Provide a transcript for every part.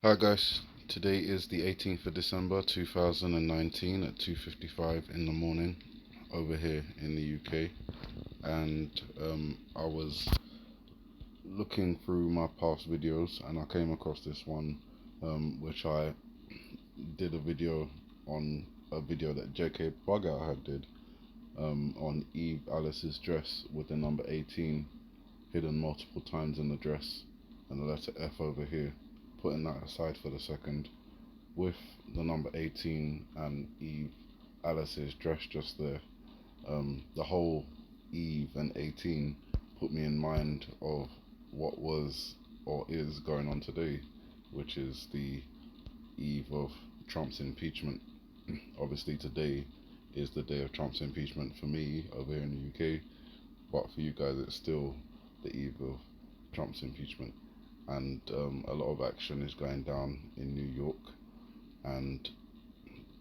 Hi guys, today is the 18th of December 2019 at 2:55 in the morning over here in the UK, and I was looking through my past videos and I came across this one, which I did a video on a video that JK Bugger had did on Eve Alice's dress with the number 18 hidden multiple times in the dress and the letter F over here. Putting that aside for the second, with the number 18 and Eve Alice's dress just there, the whole Eve and 18 put me in mind of what was or is going on today, which is the eve of Trump's impeachment. Obviously, today is the day of Trump's impeachment for me over here in the UK, but for you guys, it's still the eve of Trump's impeachment. And a lot of action is going down in New York, and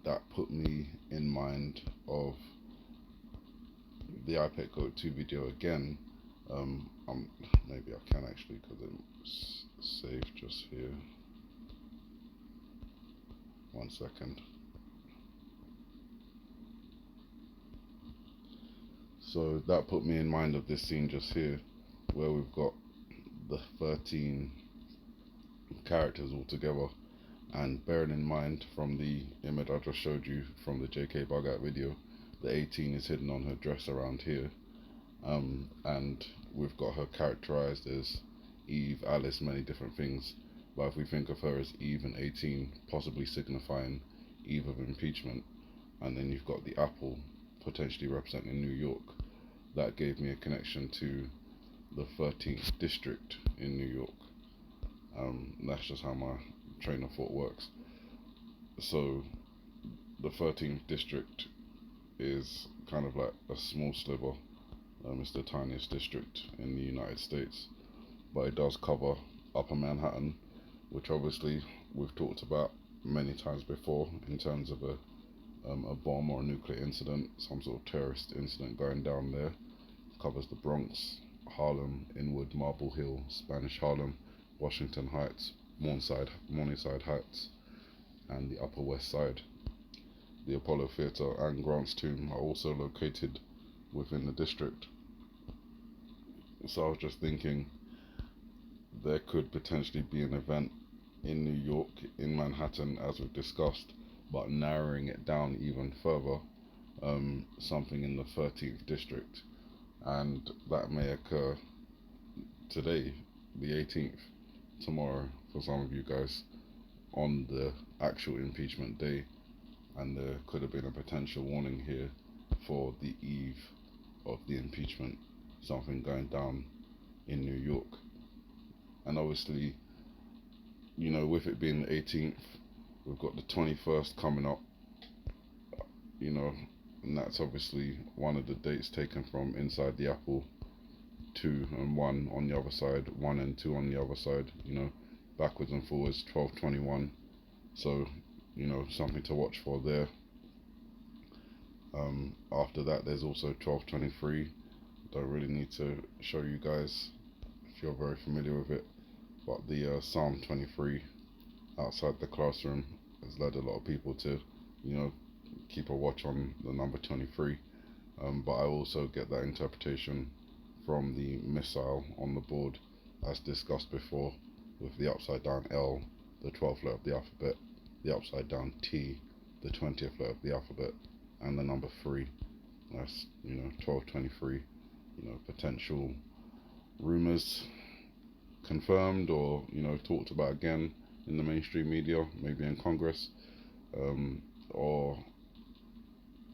that put me in mind of the iPad Go 2 video again. Maybe I can actually, because it's saved just here. 1 second. So that put me in mind of this scene just here, where we've got the 13 characters all together, and bearing in mind from the image I just showed you from the JK Bug video, the 18 is hidden on her dress around here, and we've got her characterized as Eve, Alice, many different things. But if we think of her as Eve and 18, possibly signifying Eve of impeachment, and then you've got the apple potentially representing New York, that gave me a connection to the 13th district in New York. That's just how my train of thought works. So the 13th district is kind of like a small sliver. It's the tiniest district in the United States, but it does cover Upper Manhattan, which obviously we've talked about many times before in terms of a bomb or a nuclear incident, some sort of terrorist incident going down there. It covers the Bronx, Harlem, Inwood, Marble Hill, Spanish Harlem, Washington Heights, Morningside Heights, and the Upper West Side. The Apollo Theatre and Grant's Tomb are also located within the district. So I was just thinking there could potentially be an event in New York, in Manhattan, as we've discussed, but narrowing it down even further, something in the 13th district, and that may occur today, the 18th, tomorrow for some of you guys, on the actual impeachment day, and there could have been a potential warning here for the eve of the impeachment, something going down in New York. And obviously, with it being the 18th, we've got the 21st coming up, and that's obviously one of the dates taken from Inside the Apple, 2 and 1 on the other side, 1 and 2 on the other side, backwards and forwards, 1221. So, something to watch for there. After that, there's also 1223. Don't really need to show you guys if you're very familiar with it, but the Psalm 23 outside the classroom has led a lot of people to, keep a watch on the number 23. But I also get that interpretation from the missile on the board, as discussed before, with the upside down L, the 12th letter of the alphabet, the upside down T, the 20th letter of the alphabet, and the number 3. That's 1223. Potential rumors confirmed or talked about again in the mainstream media, maybe in Congress, or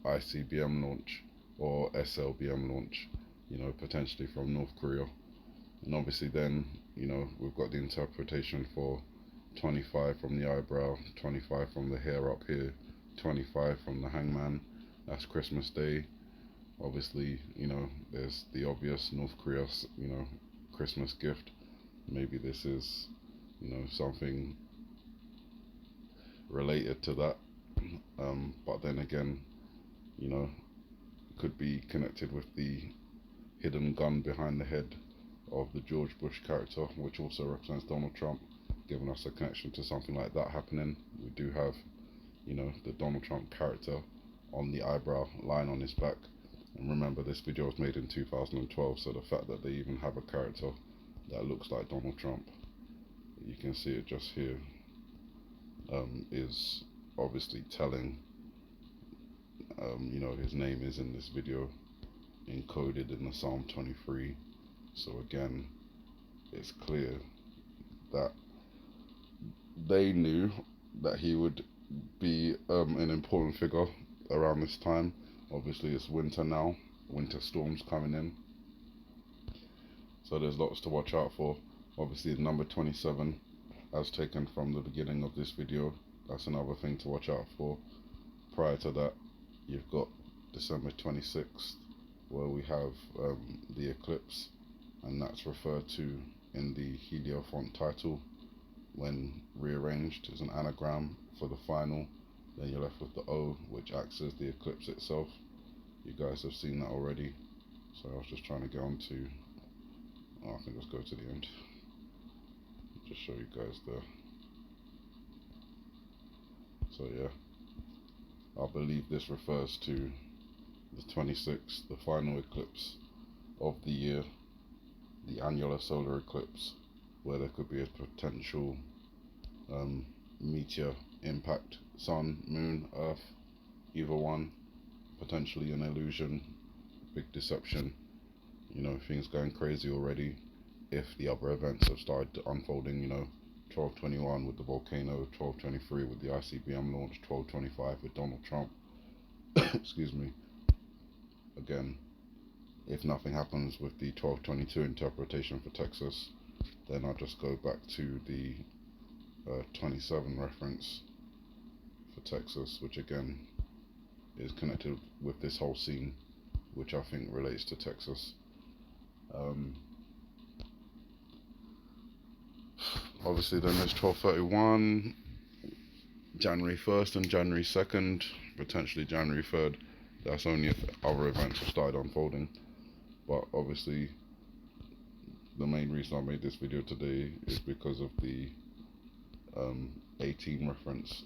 ICBM launch or SLBM launch, potentially from North Korea. And obviously then, we've got the interpretation for 25 from the eyebrow, 25 from the hair up here, 25 from the hangman. That's Christmas Day. Obviously, there's the obvious North Korea, Christmas gift. Maybe this is, something related to that. But then again, could be connected with the hidden gun behind the head of the George Bush character, which also represents Donald Trump. giving us a connection to something like that happening. We do have, you know, the Donald Trump character on the eyebrow line on his back. And remember, this video was made in 2012, so the fact that they even have a character that looks like Donald Trump, you can see it just here, is obviously telling. You know, his name is in this video encoded in the Psalm 23. So again, it's clear that they knew that he would be an important figure around this time. Obviously it's winter now, winter storms coming in, so there's lots to watch out for. Obviously the number 27 as taken from the beginning of this video, that's another thing to watch out for. Prior to that, you've got December 26th, where we have the eclipse, and that's referred to in the Heliofont title when rearranged as an anagram for the final. Then you're left with the O, which acts as the eclipse itself. You guys have seen that already, so I was just trying to get on to, I can just go to the end, just show you guys there. So yeah, I believe this refers to the 26th, the final eclipse of the year, the annular solar eclipse, where there could be a potential meteor impact, sun, moon, earth, either one, potentially an illusion, big deception, you know, things going crazy already. If the other events have started unfolding, you know, 12/21 with the volcano, 12/23 with the ICBM launch, 12/25 with Donald Trump. Excuse me. Again, if nothing happens with the 12/22 interpretation for Texas, then I'll just go back to the 27 reference for Texas, which again is connected with this whole scene, which I think relates to Texas. Obviously then there's 12/31, January 1st and January 2nd, potentially January 3rd. That's only if other events have started unfolding. But obviously the main reason I made this video today is because of the 18 reference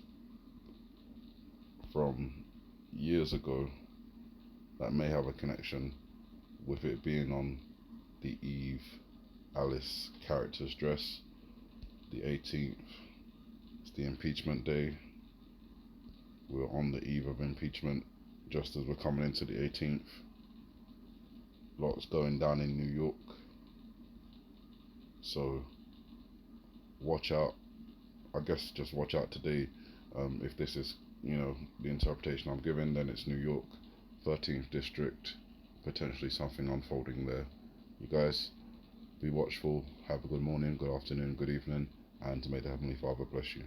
from years ago that may have a connection with it being on the Eve Alice character's dress. The 18th, it's the impeachment day. We're on the eve of impeachment, just as we're coming into the 18th. Lots going down in New York, so watch out. I guess just watch out today. If this is, you know, the interpretation I'm giving, then it's New York, 13th district, potentially something unfolding there. You guys be watchful. Have a good morning, good afternoon, good evening, and may the Heavenly Father bless you.